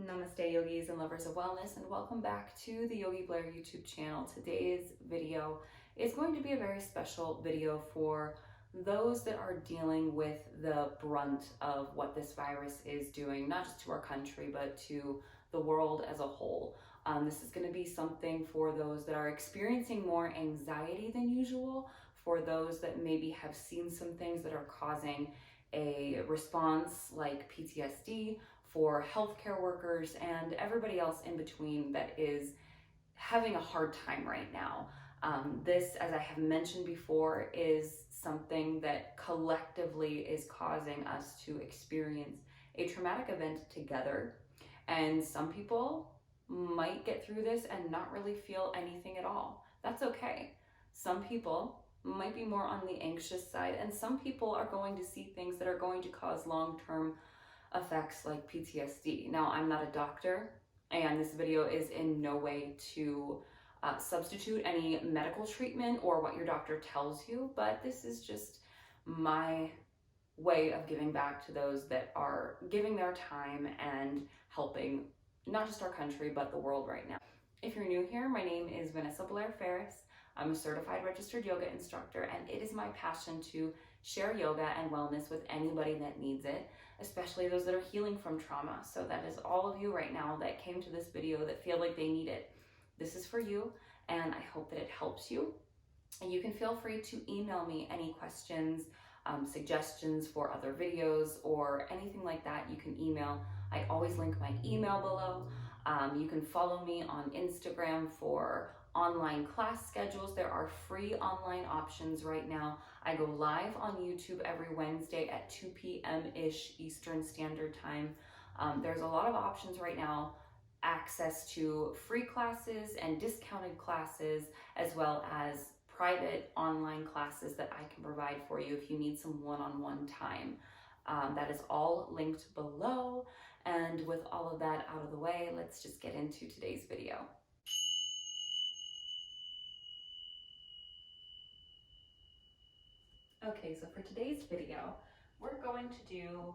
Namaste yogis and lovers of wellness, and welcome back to the Yogi Blair YouTube channel. Today's video is going to be a very special video for those that are dealing with the brunt of what this virus is doing, not just to our country, but to the world as a whole. This is going to be something for those that are experiencing more anxiety than usual, for those that maybe have seen some things that are causing a response like PTSD, for healthcare workers and everybody else in between that is having a hard time right now. This, as I have mentioned before, is something that collectively is causing us to experience a traumatic event together. And some people might get through this and not really feel anything at all. That's okay. Some people might be more on the anxious side, and some people are going to see things that are going to cause long-term effects like PTSD. Now, I'm not a doctor, and this video is in no way to substitute any medical treatment or what your doctor tells you, but this is just my way of giving back to those that are giving their time and helping not just our country, but the world right now. If you're new here, my name is Vanessa Blair Ferris. I'm a certified registered yoga instructor, and it is my passion to share yoga and wellness with anybody that needs it, especially those that are healing from trauma. So that is all of you right now that came to this video that feel like they need it. This is for you, and I hope that it helps you. And you can feel free to email me any questions, suggestions for other videos, or anything like that. You can email. I always link my email below. You can follow me on Instagram for online class schedules. There are free online options right now. I go live on YouTube every Wednesday at 2 p.m.-ish Eastern Standard Time. There's a lot of options right now, access to free classes and discounted classes, as well as private online classes that I can provide for you if you need some one-on-one time. That is all linked below. And with all of that out of the way, let's just get into today's video. Okay, so for today's video, we're going to do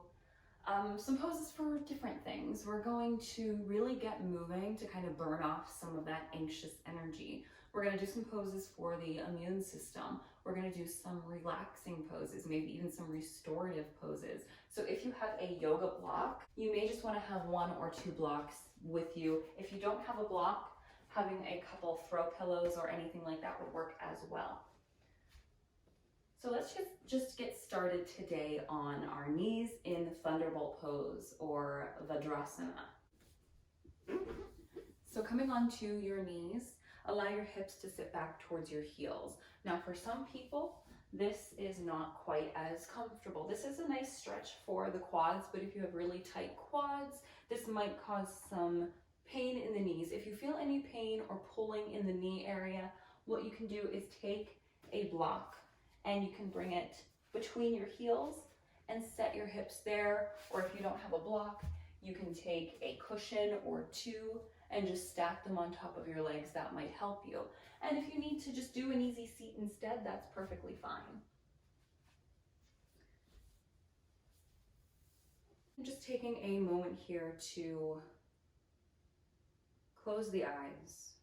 some poses for different things. We're going to really get moving to kind of burn off some of that anxious energy. We're going to do some poses for the immune system. We're going to do some relaxing poses, maybe even some restorative poses. So if you have a yoga block, you may just want to have one or two blocks with you. If you don't have a block, having a couple throw pillows or anything like that would work as well. So let's just get started today on our knees in Thunderbolt pose or Vajrasana. So coming onto your knees, allow your hips to sit back towards your heels. Now for some people, this is not quite as comfortable. This is a nice stretch for the quads, but if you have really tight quads, this might cause some pain in the knees. If you feel any pain or pulling in the knee area, what you can do is take a block and you can bring it between your heels and set your hips there. Or if you don't have a block, you can take a cushion or two and just stack them on top of your legs. That might help you. And if you need to just do an easy seat instead, that's perfectly fine. I'm just taking a moment here to close the eyes.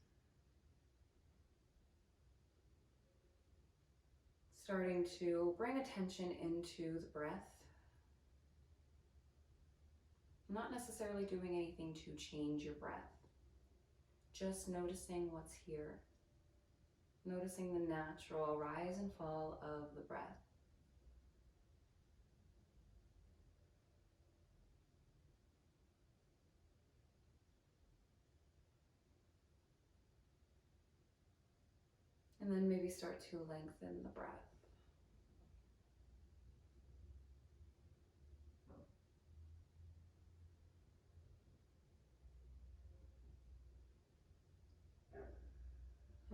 Starting to bring attention into the breath. Not necessarily doing anything to change your breath. Just noticing what's here. Noticing the natural rise and fall of the breath. And then maybe start to lengthen the breath.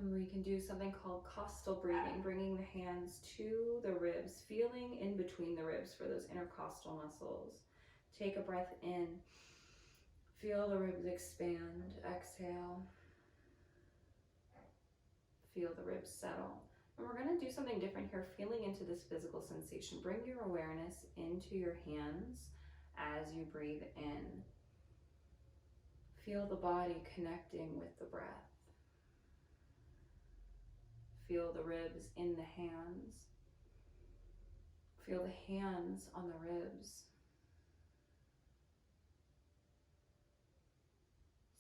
And we can do something called costal breathing, bringing the hands to the ribs, feeling in between the ribs for those intercostal muscles. Take a breath in, feel the ribs expand, exhale. Feel the ribs settle. And we're going to do something different here, feeling into this physical sensation. Bring your awareness into your hands as you breathe in. Feel the body connecting with the breath. Feel the ribs in the hands. Feel the hands on the ribs.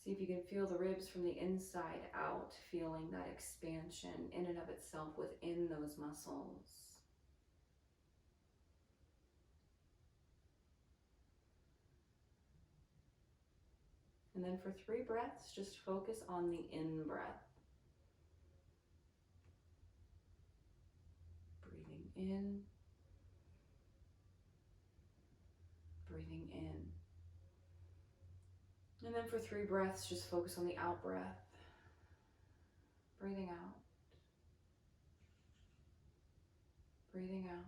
See if you can feel the ribs from the inside out, feeling that expansion in and of itself within those muscles. And then for 3 breaths, just focus on the in-breath. Breathing in, breathing in. And then for 3 breaths, just focus on the out-breath. Breathing out, breathing out,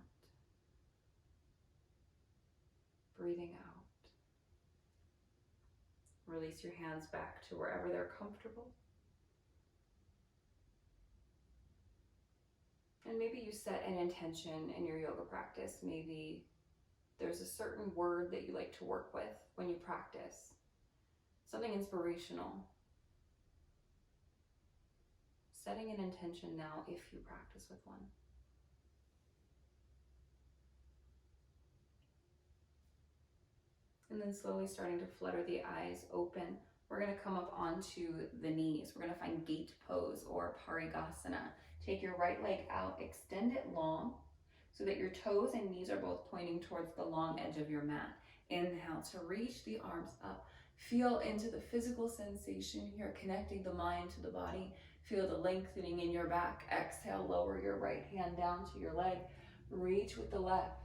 breathing out. Release your hands back to wherever they're comfortable. And maybe you set an intention in your yoga practice. Maybe there's a certain word that you like to work with when you practice. Something inspirational. Setting an intention now if you practice with one. And then slowly starting to flutter the eyes open. We're going to come up onto the knees. We're going to find gate pose or Parigasana. Take your right leg out, extend it long so that your toes and knees are both pointing towards the long edge of your mat. Inhale to reach the arms up. Feel into the physical sensation here, connecting the mind to the body. Feel the lengthening in your back. Exhale, lower your right hand down to your leg. Reach with the left.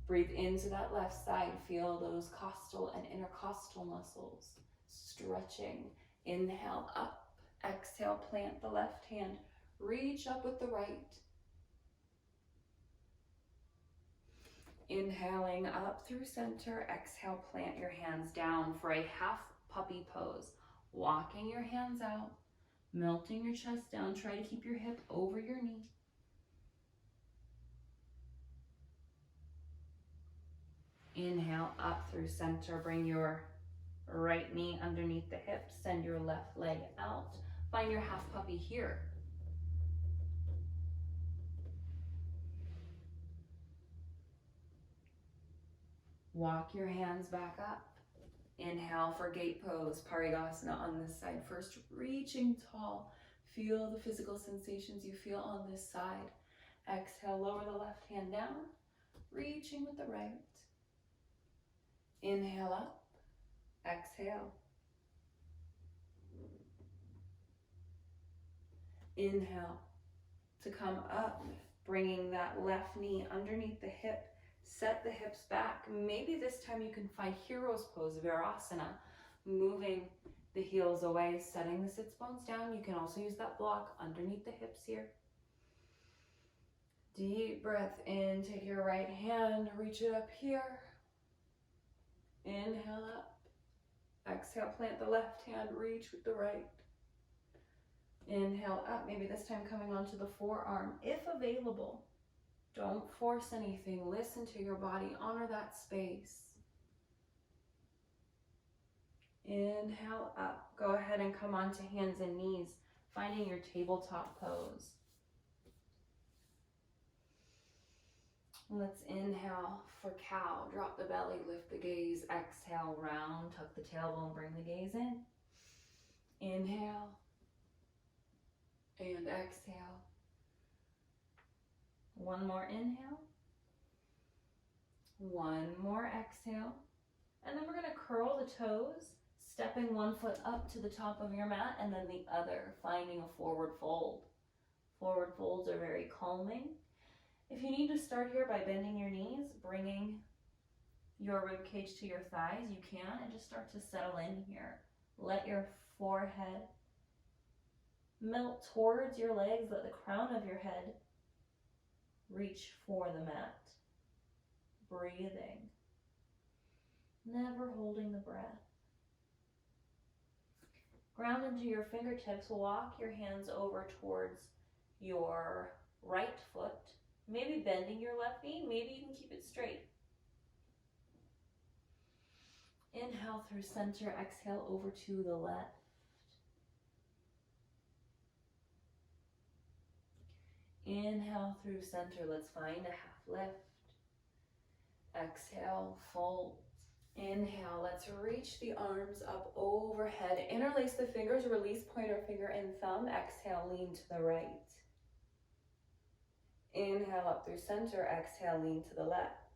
Breathe into that left side. Feel those costal and intercostal muscles stretching. Inhale up. Exhale, plant the left hand. Reach up with the right. Inhaling up through center. Exhale, plant your hands down for a half puppy pose. Walking your hands out. Melting your chest down. Try to keep your hip over your knee. Inhale up through center. Bring your right knee underneath the hip. Send your left leg out. Find your half puppy here. Walk your hands back up. Inhale for gate pose, Parigasana on this side. First, reaching tall. Feel the physical sensations you feel on this side. Exhale, lower the left hand down. Reaching with the right. Inhale up. Exhale. Inhale to come up, bringing that left knee underneath the hip. Set the hips back. Maybe this time you can find Hero's Pose, Virasana, moving the heels away, setting the sits bones down. You can also use that block underneath the hips here. Deep breath in. Take your right hand, reach it up here. Inhale up. Exhale, plant the left hand, reach with the right. Inhale up, maybe this time coming onto the forearm, if available. Don't force anything. Listen to your body. Honor that space. Inhale up. Go ahead and come onto hands and knees, finding your tabletop pose. Let's inhale for cow. Drop the belly, lift the gaze. Exhale, round. Tuck the tailbone, bring the gaze in. Inhale and exhale. One more inhale. One more exhale. And then we're going to curl the toes, stepping one foot up to the top of your mat and then the other, finding a forward fold. Forward folds are very calming. If you need to start here by bending your knees, bringing your rib cage to your thighs, you can, and just start to settle in here. Let your forehead melt towards your legs. Let the crown of your head reach for the mat. Breathing. Never holding the breath. Ground into your fingertips. Walk your hands over towards your right foot. Maybe bending your left knee. Maybe you can keep it straight. Inhale through center, exhale over to the left. Inhale through center, let's find a half lift. Exhale, fold. Inhale, let's reach the arms up overhead. Interlace the fingers, release pointer finger and thumb. Exhale, lean to the right. Inhale up through center, exhale, lean to the left.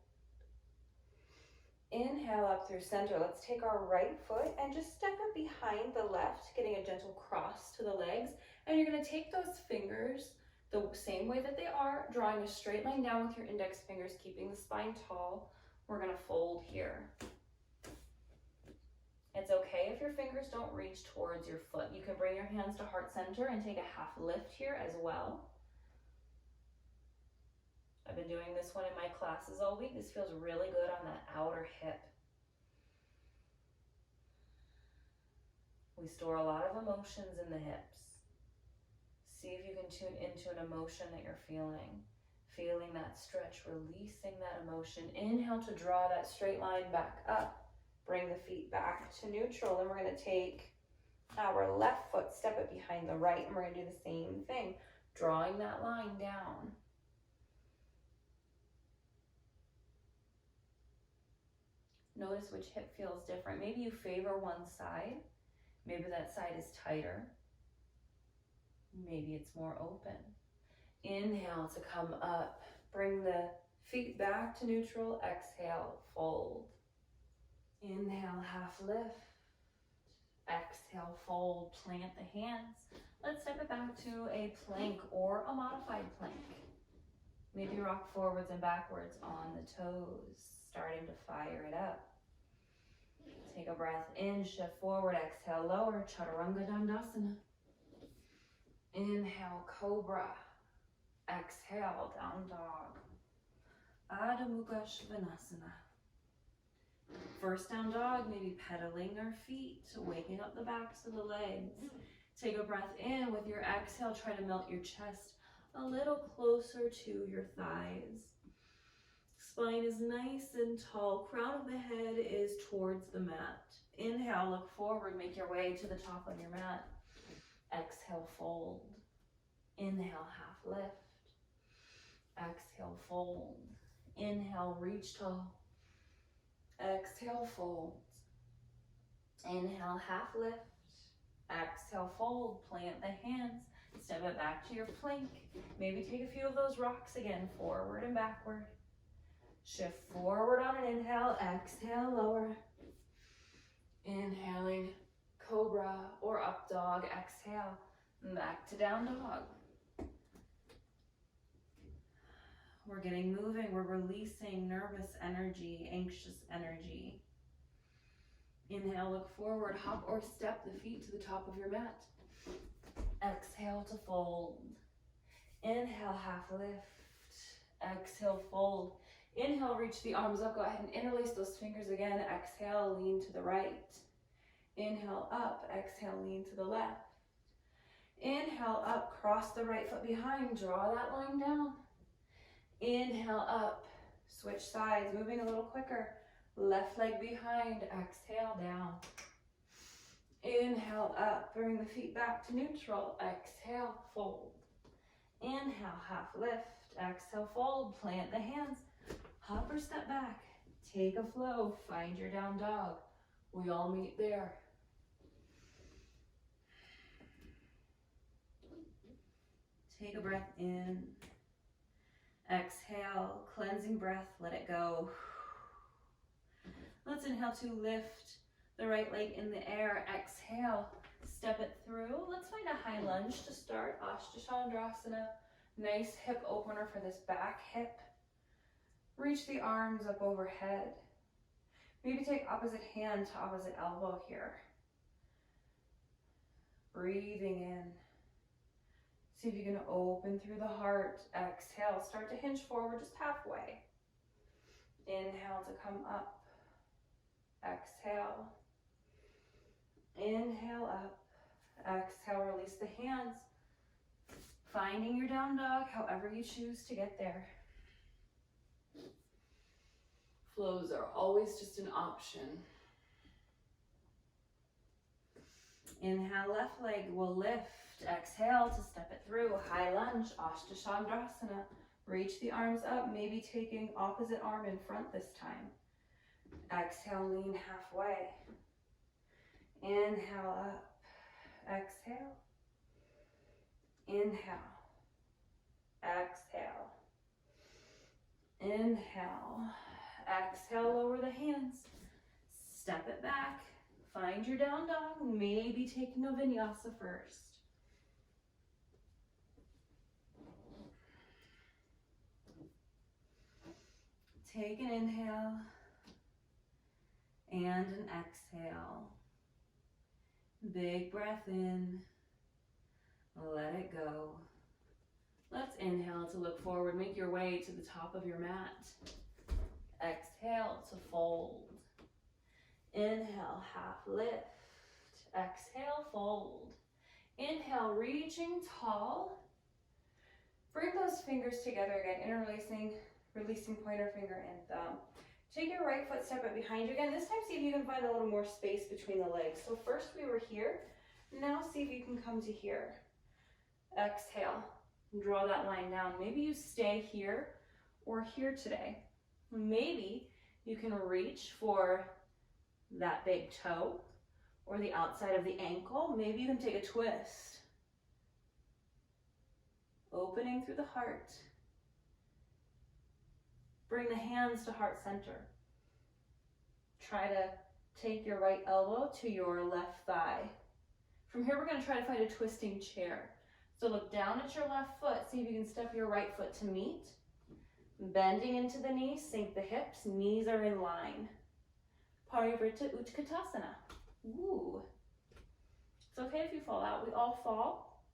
Inhale up through center. Let's take our right foot and just step it behind the left, getting a gentle cross to the legs. And you're going to take those fingers the same way that they are, drawing a straight line down with your index fingers, keeping the spine tall. We're going to fold here. It's okay if your fingers don't reach towards your foot. You can bring your hands to heart center and take a half lift here as well. I've been doing this one in my classes all week. This feels really good on that outer hip. We store a lot of emotions in the hips. See if you can tune into an emotion that you're feeling. Feeling that stretch, releasing that emotion. Inhale to draw that straight line back up. Bring the feet back to neutral. And we're going to take our left foot, step it behind the right. And we're going to do the same thing. Drawing that line down. Notice which hip feels different. Maybe you favor one side. Maybe that side is tighter. Maybe it's more open. Inhale to come up. Bring the feet back to neutral. Exhale, fold. Inhale, half lift. Exhale, fold. Plant the hands. Let's step it back to a plank or a modified plank. Maybe rock forwards and backwards on the toes. Starting to fire it up. Take a breath in, shift forward, exhale, lower, Chaturanga Dandasana. Inhale, Cobra. Exhale, Down Dog. Adho Mukha Svanasana. First down dog, maybe pedaling our feet, waking up the backs of the legs. Take a breath in. With your exhale, try to melt your chest a little closer to your thighs. Spine is nice and tall. Crown of the head is towards the mat. Inhale, look forward, make your way to the top of your mat. Exhale, fold. Inhale, half lift. Exhale, fold. Inhale, reach tall. Exhale, fold. Inhale, half lift. Exhale, fold. Plant the hands. Step it back to your plank. Maybe take a few of those rocks again, forward and backward. Shift forward on an inhale, exhale, lower. Inhaling, Cobra or up dog, exhale, back to down dog. We're getting moving, we're releasing nervous energy, anxious energy. Inhale, look forward, hop or step the feet to the top of your mat. Exhale to fold. Inhale, half lift. Exhale, fold. Inhale, reach the arms up. Go ahead and interlace those fingers again. Exhale, lean to the right. Inhale, up. Exhale, lean to the left. Inhale, up. Cross the right foot behind. Draw that line down. Inhale, up. Switch sides. Moving a little quicker. Left leg behind. Exhale, down. Inhale, up. Bring the feet back to neutral. Exhale, fold. Inhale, half lift. Exhale, fold. Plant the hands. Hop or step back. Take a flow. Find your down dog. We all meet there. Take a breath in. Exhale. Cleansing breath. Let it go. Let's inhale to lift the right leg in the air. Exhale. Step it through. Let's find a high lunge to start. Ashtachandrasana. Nice hip opener for this back hip. Reach the arms up overhead. Maybe take opposite hand to opposite elbow here. Breathing in. See if you can open through the heart. Exhale, start to hinge forward just halfway. Inhale to come up. Exhale. Inhale up. Exhale, release the hands. Finding your down dog, however you choose to get there. Flows are always just an option. Inhale, left leg will lift. Exhale to step it through. High lunge, Ashtachandrasana. Reach the arms up, maybe taking opposite arm in front this time. Exhale, lean halfway. Inhale up. Exhale. Inhale. Exhale. Inhale. Exhale, lower the hands. Step it back. Find your down dog. Maybe taking a vinyasa first. Take an inhale and an exhale. Big breath in. Let it go. Let's inhale to look forward. Make your way to the top of your mat. Exhale to fold. Inhale, half lift. Exhale, fold. Inhale, reaching tall. Bring those fingers together again, interlacing, releasing pointer finger and thumb. Take your right foot, step it behind you again. This time, see if you can find a little more space between the legs. So first we were here. Now see if you can come to here. Exhale, draw that line down. Maybe you stay here or here today. Maybe you can reach for that big toe or the outside of the ankle. Maybe you can take a twist. Opening through the heart. Bring the hands to heart center. Try to take your right elbow to your left thigh. From here, we're going to try to find a twisting chair. So look down at your left foot. See if you can step your right foot to meet. Bending into the knees, sink the hips. Knees are in line. Parivrtta Utkatasana. Ooh. It's okay if you fall out. We all fall.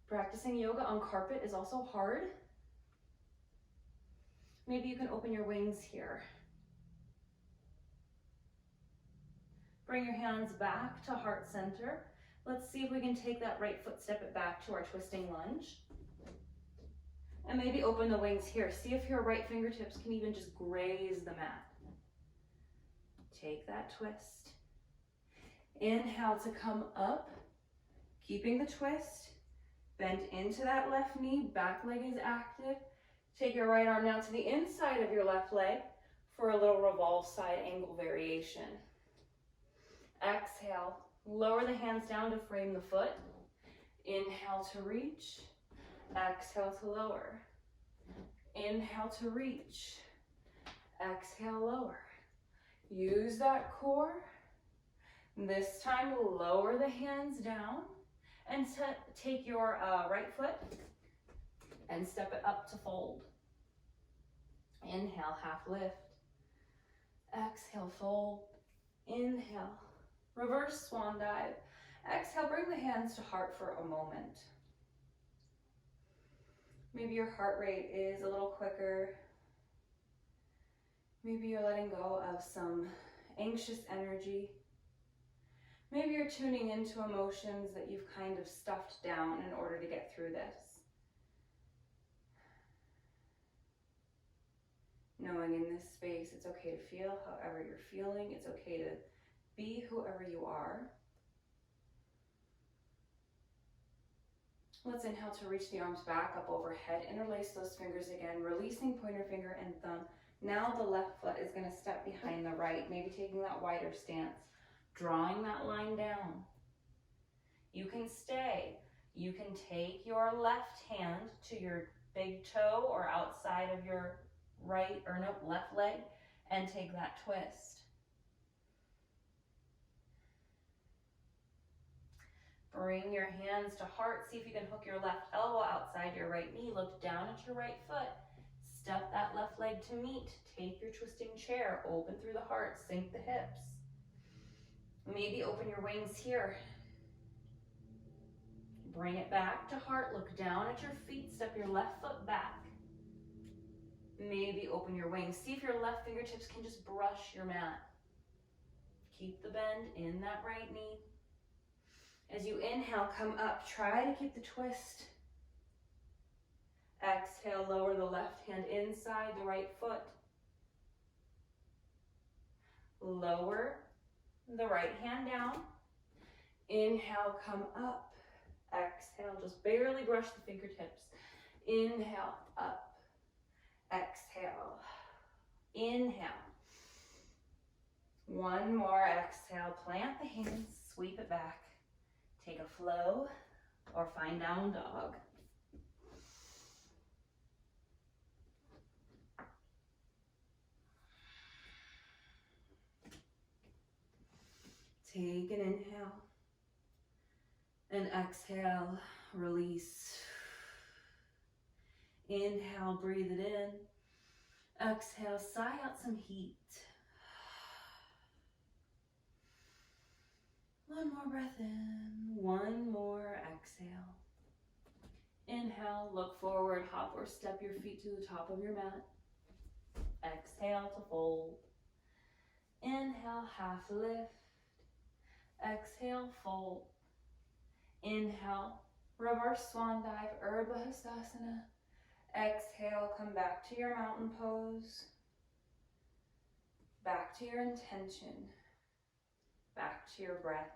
Practicing yoga on carpet is also hard. Maybe you can open your wings here. Bring your hands back to heart center. Let's see if we can take that right foot, step it back to our twisting lunge. And maybe open the wings here. See if your right fingertips can even just graze the mat. Take that twist. Inhale to come up, keeping the twist. Bend into that left knee, back leg is active. Take your right arm now to the inside of your left leg for a little revolve side angle variation. Exhale, lower the hands down to frame the foot. Inhale to reach. Exhale to lower. Inhale to reach. Exhale, lower. Use that core. This time, lower the hands down and take your right foot and step it up to fold. Inhale, half lift. Exhale, fold. Inhale, reverse swan dive. Exhale, bring the hands to heart for a moment. Maybe your heart rate is a little quicker. Maybe you're letting go of some anxious energy. Maybe you're tuning into emotions that you've kind of stuffed down in order to get through this. Knowing in this space, it's okay to feel however you're feeling. It's okay to be whoever you are. Let's inhale to reach the arms back up overhead. Interlace those fingers again, releasing pointer finger and thumb. Now the left foot is going to step behind the right, maybe taking that wider stance, drawing that line down. You can stay. You can take your left hand to your big toe or outside of your left leg and take that twist. Bring your hands to heart. See if you can hook your left elbow outside your right knee. Look down at your right foot. Step that left leg to meet. Take your twisting chair. Open through the heart. Sink the hips. Maybe open your wings here. Bring it back to heart. Look down at your feet. Step your left foot back. Maybe open your wings. See if your left fingertips can just brush your mat. Keep the bend in that right knee. As you inhale, come up. Try to keep the twist. Exhale, lower the left hand inside the right foot. Lower the right hand down. Inhale, come up. Exhale, just barely brush the fingertips. Inhale, up. Exhale. Inhale. One more. Exhale, plant the hands, sweep it back. Take a flow or find down dog. Take an inhale and exhale, release. Inhale, breathe it in. Exhale, sigh out some heat. One more breath in, one more exhale. Inhale, look forward, hop or step your feet to the top of your mat. Exhale to fold. Inhale, half lift. Exhale, fold. Inhale, reverse swan dive, Urdhva Hastasana. Exhale, come back to your mountain pose. Back to your intention. Back to your breath.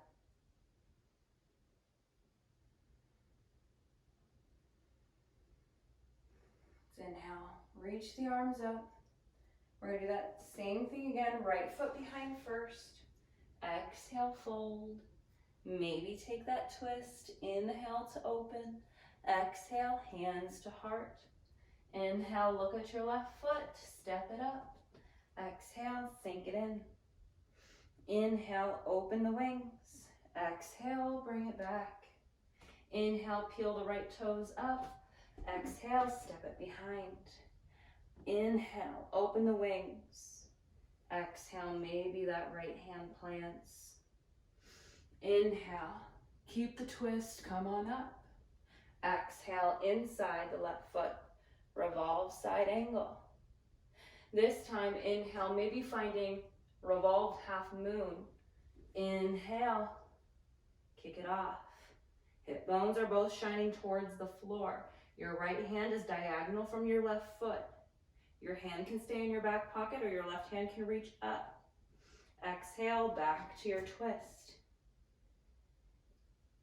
Inhale, reach the arms up. We're going to do that same thing again, right foot behind first. Exhale, fold. Maybe take that twist. Inhale to open. Exhale, hands to heart. Inhale, look at your left foot, step it up. Exhale, sink it in. Inhale, open the wings. Exhale, bring it back. Inhale, peel the right toes up. Exhale, step it behind. Inhale, open the wings. Exhale, maybe that right hand plants. Inhale, keep the twist, come on up. Exhale, inside the left foot, revolve side angle. This time, inhale, maybe finding revolved half moon. Inhale, kick it off. Hip bones are both shining towards the floor. Your right hand is diagonal from your left foot. Your hand can stay in your back pocket or your left hand can reach up. Exhale, back to your twist.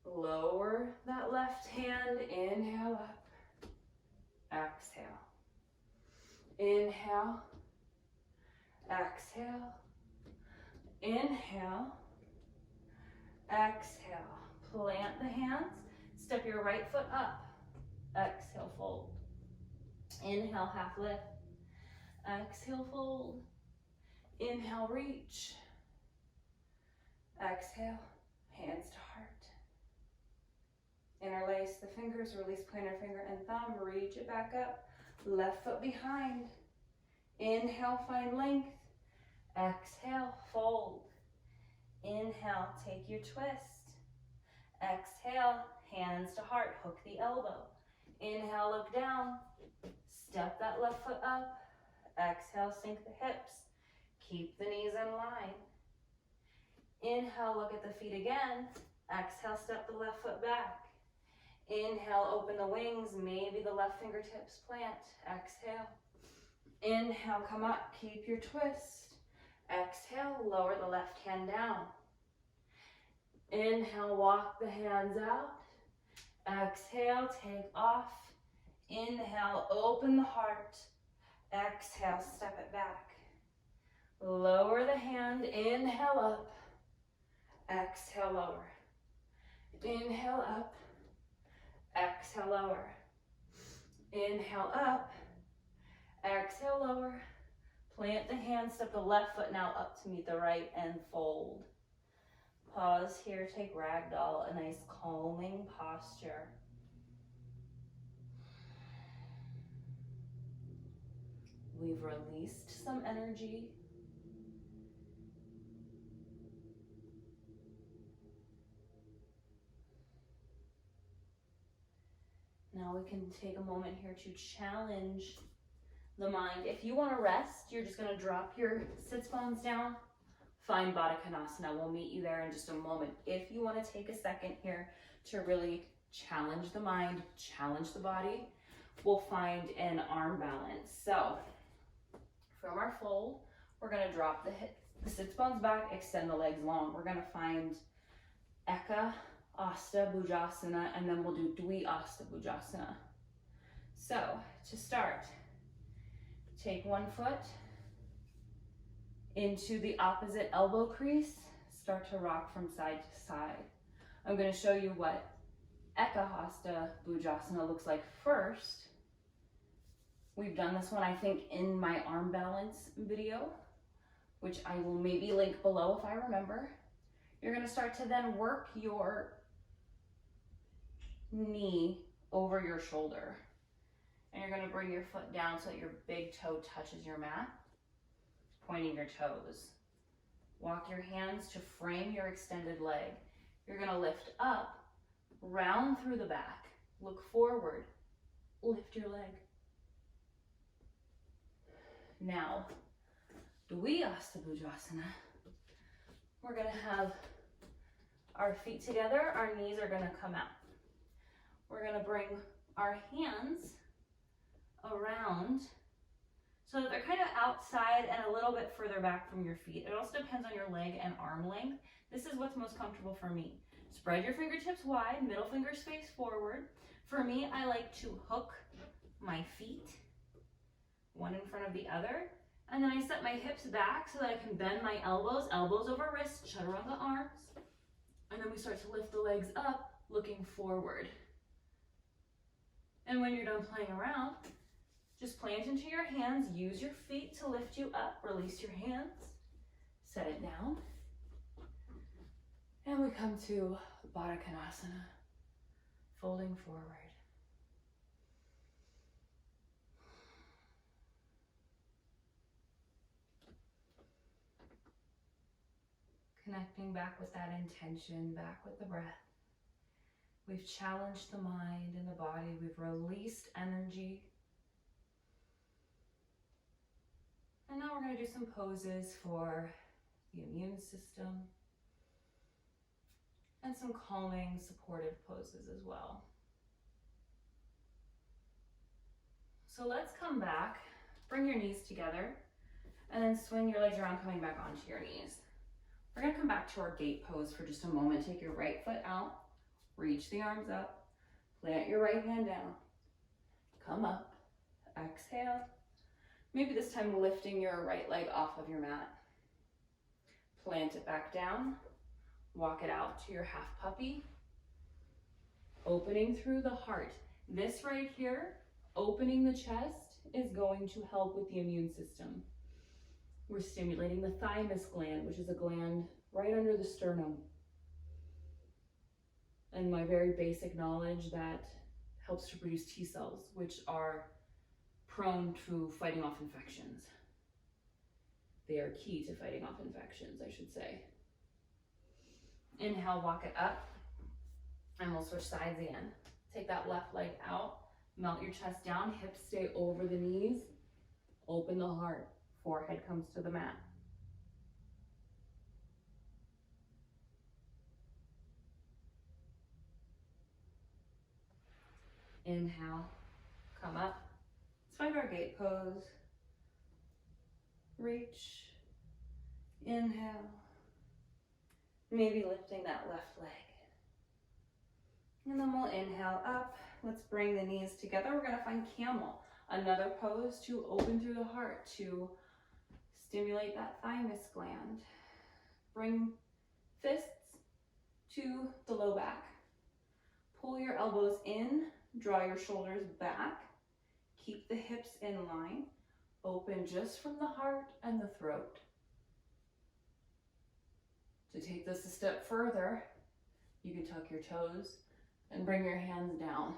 Lower that left hand, inhale up. Exhale. Inhale. Exhale. Inhale. Exhale. Plant the hands. Step your right foot up. Exhale, fold. Inhale, half lift. Exhale, fold. Inhale, reach. Exhale, hands to heart. Interlace the fingers, release pointer finger and thumb, reach it back up. Left foot behind. Inhale, find length. Exhale, fold. Inhale, take your twist. Exhale, hands to heart, hook the elbow. Inhale, look down. Step that left foot up. Exhale, sink the hips. Keep the knees in line. Inhale, look at the feet again. Exhale, step the left foot back. Inhale, open the wings. Maybe the left fingertips plant. Exhale. Inhale, come up. Keep your twist. Exhale, lower the left hand down. Inhale, walk the hands out. Exhale, take off. Inhale, open the heart. Exhale, step it back. Lower the hand, inhale up. Exhale, lower. Inhale up. Exhale, lower. Inhale up. Exhale, lower. Plant the hand, step the left foot now up to meet the right and fold. Pause here, take ragdoll, a nice calming posture. We've released some energy. Now we can take a moment here to challenge the mind. If you want to rest, you're just going to drop your sits bones down. Find Baddha Konasana. We'll meet you there in just a moment. If you want to take a second here to really challenge the mind, challenge the body, we'll find an arm balance. So from our fold, we're going to drop the sits bones back, extend the legs long. We're going to find Eka Asta Bhujasana, and then we'll do Dwi Asta Bhujasana. So to start, take one foot into the opposite elbow crease, start to rock from side to side. I'm going to show you what Eka Hasta Bhujasana looks like first. We've done this one, I think, in my arm balance video, which I will maybe link below if I remember. You're going to start to then work your knee over your shoulder. And you're going to bring your foot down so that your big toe touches your mat, pointing your toes. Walk your hands to frame your extended leg. You're going to lift up, round through the back, look forward, lift your leg. Now, Dwi Asta Bhujasana. We're going to have our feet together, our knees are going to come out. We're going to bring our hands around so that they're kind of outside and a little bit further back from your feet. It also depends on your leg and arm length. This is what's most comfortable for me. Spread your fingertips wide, middle fingers face forward. For me, I like to hook my feet, one in front of the other, and then I set my hips back so that I can bend my elbows, elbows over wrists, chaturanga arms, and then we start to lift the legs up, looking forward. And when you're done playing around, just plant into your hands, use your feet to lift you up, release your hands, set it down, and we come to Baddha Konasana, folding forward. Connecting back with that intention, back with the breath. We've challenged the mind and the body. We've released energy. And now we're going to do some poses for the immune system and some calming, supportive poses as well. So let's come back, bring your knees together, and then swing your legs around, coming back onto your knees. We're going to come back to our gate pose for just a moment. Take your right foot out, reach the arms up, plant your right hand down, come up, exhale. Maybe this time lifting your right leg off of your mat. Plant it back down, walk it out to your half puppy, opening through the heart. This right here, opening the chest, is going to help with the immune system. We're stimulating the thymus gland, which is a gland right under the sternum. And my very basic knowledge, that helps to produce T cells, which are prone to fighting off infections. They are key to fighting off infections, I should say. Inhale, walk it up, and we'll switch sides again. Take that left leg out, melt your chest down, hips stay over the knees, open the heart, forehead comes to the mat. Inhale, come up. Let's find our gate pose. Reach, inhale, maybe lifting that left leg. And then we'll inhale up. Let's bring the knees together. We're going to find camel, another pose to open through the heart, to stimulate that thymus gland. Bring fists to the low back. Pull your elbows in, draw your shoulders back. Keep the hips in line. Open just from the heart and the throat. To take this a step further, you can tuck your toes and bring your hands down.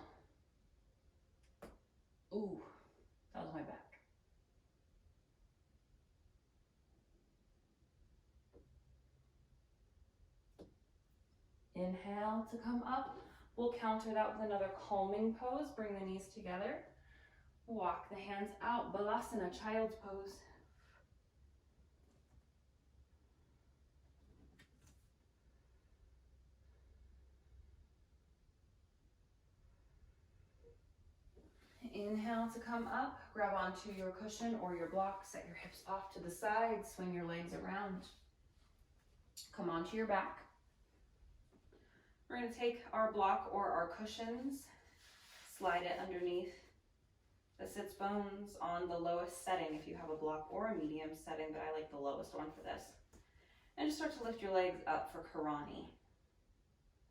Ooh, that was my back. Inhale to come up. We'll counter that with another calming pose. Bring the knees together. Walk the hands out. Balasana, child's pose. Inhale to come up. Grab onto your cushion or your block. Set your hips off to the side. Swing your legs around. Come onto your back. We're going to take our block or our cushions, slide it underneath the sits bones on the lowest setting if you have a block, or a medium setting, but I like the lowest one for this. And just start to lift your legs up for Karani.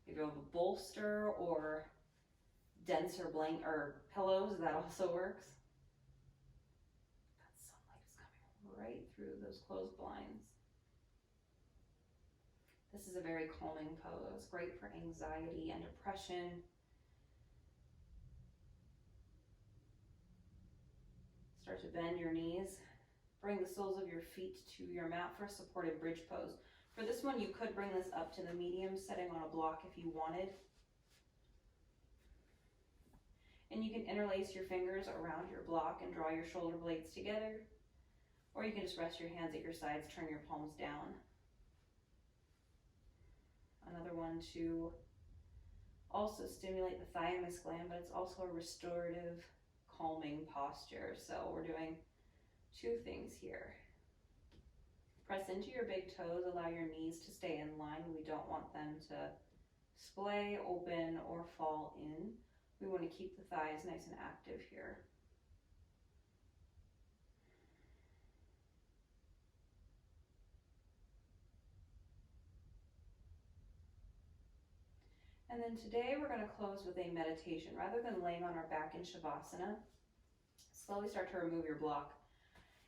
If you have a bolster or denser blanket or pillows, that also works. That sunlight is coming right through those closed blinds. This is a very calming pose, great for anxiety and depression. Start to bend your knees. Bring the soles of your feet to your mat for a supported bridge pose. For this one, you could bring this up to the medium setting on a block if you wanted. And you can interlace your fingers around your block and draw your shoulder blades together. Or you can just rest your hands at your sides, turn your palms down. Another one to also stimulate the thymus gland, but it's also a restorative, calming posture. So we're doing two things here. Press into your big toes, allow your knees to stay in line. We don't want them to splay, open, or fall in. We want to keep the thighs nice and active here. And then today we're going to close with a meditation. Rather than laying on our back in Shavasana, slowly start to remove your block.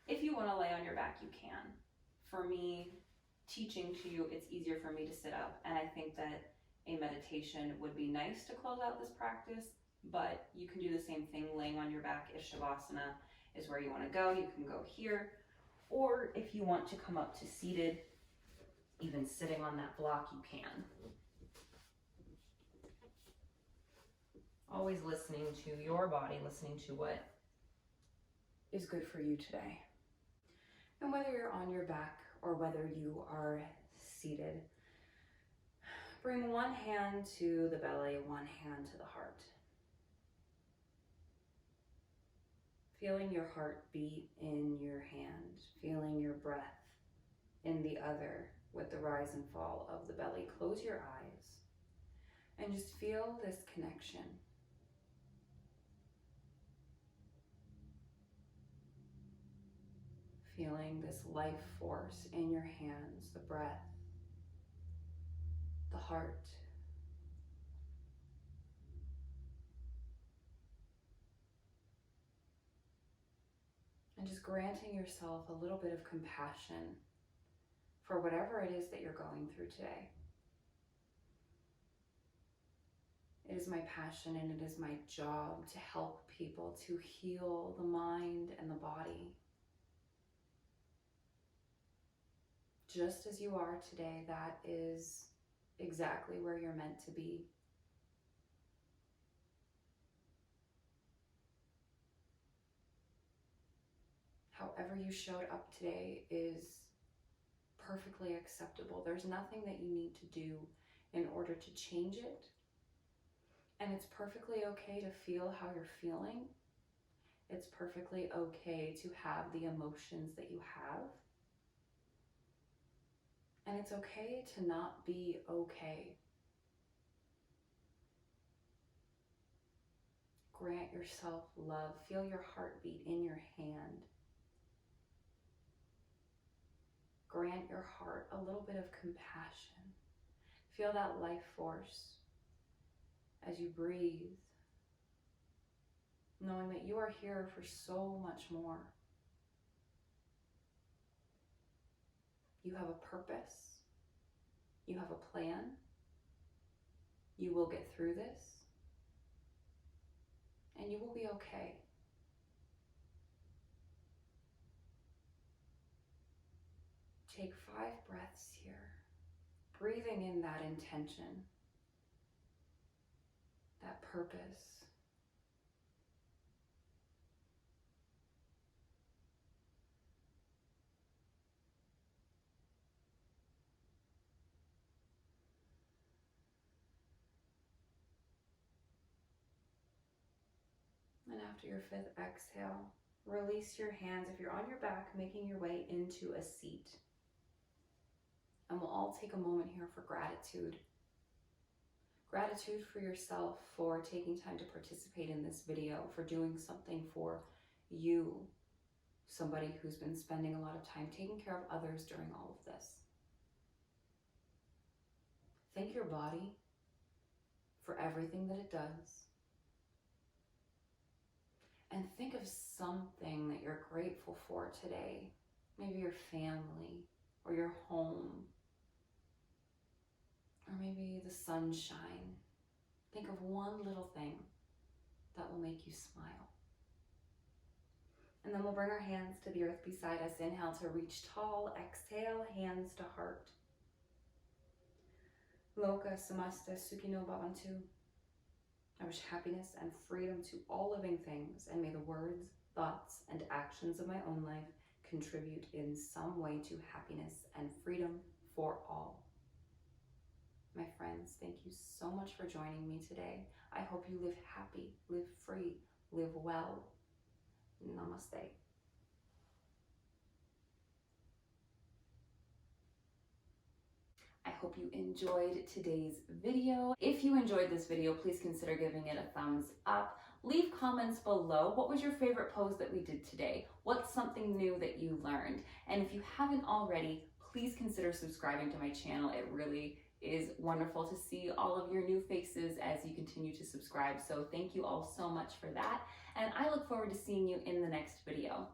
If you want to lay on your back, you can. For me, teaching to you, it's easier for me to sit up. And I think that a meditation would be nice to close out this practice, but you can do the same thing laying on your back if Shavasana is where you want to go. You can go here. Or if you want to come up to seated, even sitting on that block, you can. Always listening to your body, listening to what is good for you today. And whether you're on your back or whether you are seated, bring one hand to the belly, one hand to the heart. Feeling your heart beat in your hand, feeling your breath in the other with the rise and fall of the belly. Close your eyes and just feel this connection. Feeling this life force in your hands, the breath, the heart. And just granting yourself a little bit of compassion for whatever it is that you're going through today. It is my passion and it is my job to help people to heal the mind and the body. Just as you are today, that is exactly where you're meant to be. However you showed up today is perfectly acceptable. There's nothing that you need to do in order to change it. And it's perfectly okay to feel how you're feeling. It's perfectly okay to have the emotions that you have. And it's okay to not be okay. Grant yourself love. Feel your heartbeat in your hand. Grant your heart a little bit of compassion. Feel that life force as you breathe, knowing that you are here for so much more. You have a purpose. You have a plan. You will get through this. And you will be okay. Take 5 breaths here, breathing in that intention, that purpose. And after your 5th exhale, release your hands if you're on your back, making your way into a seat. And we'll all take a moment here for gratitude. Gratitude for yourself for taking time to participate in this video, for doing something for you, somebody who's been spending a lot of time taking care of others during all of this. Thank your body for everything that it does. And think of something that you're grateful for today. Maybe your family or your home, or maybe the sunshine. Think of one little thing that will make you smile. And then we'll bring our hands to the earth beside us. Inhale to reach tall. Exhale, hands to heart. Loka samasta sukhino bhavantu. I wish happiness and freedom to all living things, and may the words, thoughts, and actions of my own life contribute in some way to happiness and freedom for all. My friends, thank you so much for joining me today. I hope you live happy, live free, live well. Namaste. I hope you enjoyed today's video. If you enjoyed this video, please consider giving it a thumbs up. Leave comments below. What was your favorite pose that we did today? What's something new that you learned? And if you haven't already, please consider subscribing to my channel. It really is wonderful to see all of your new faces as you continue to subscribe. So thank you all so much for that. And I look forward to seeing you in the next video.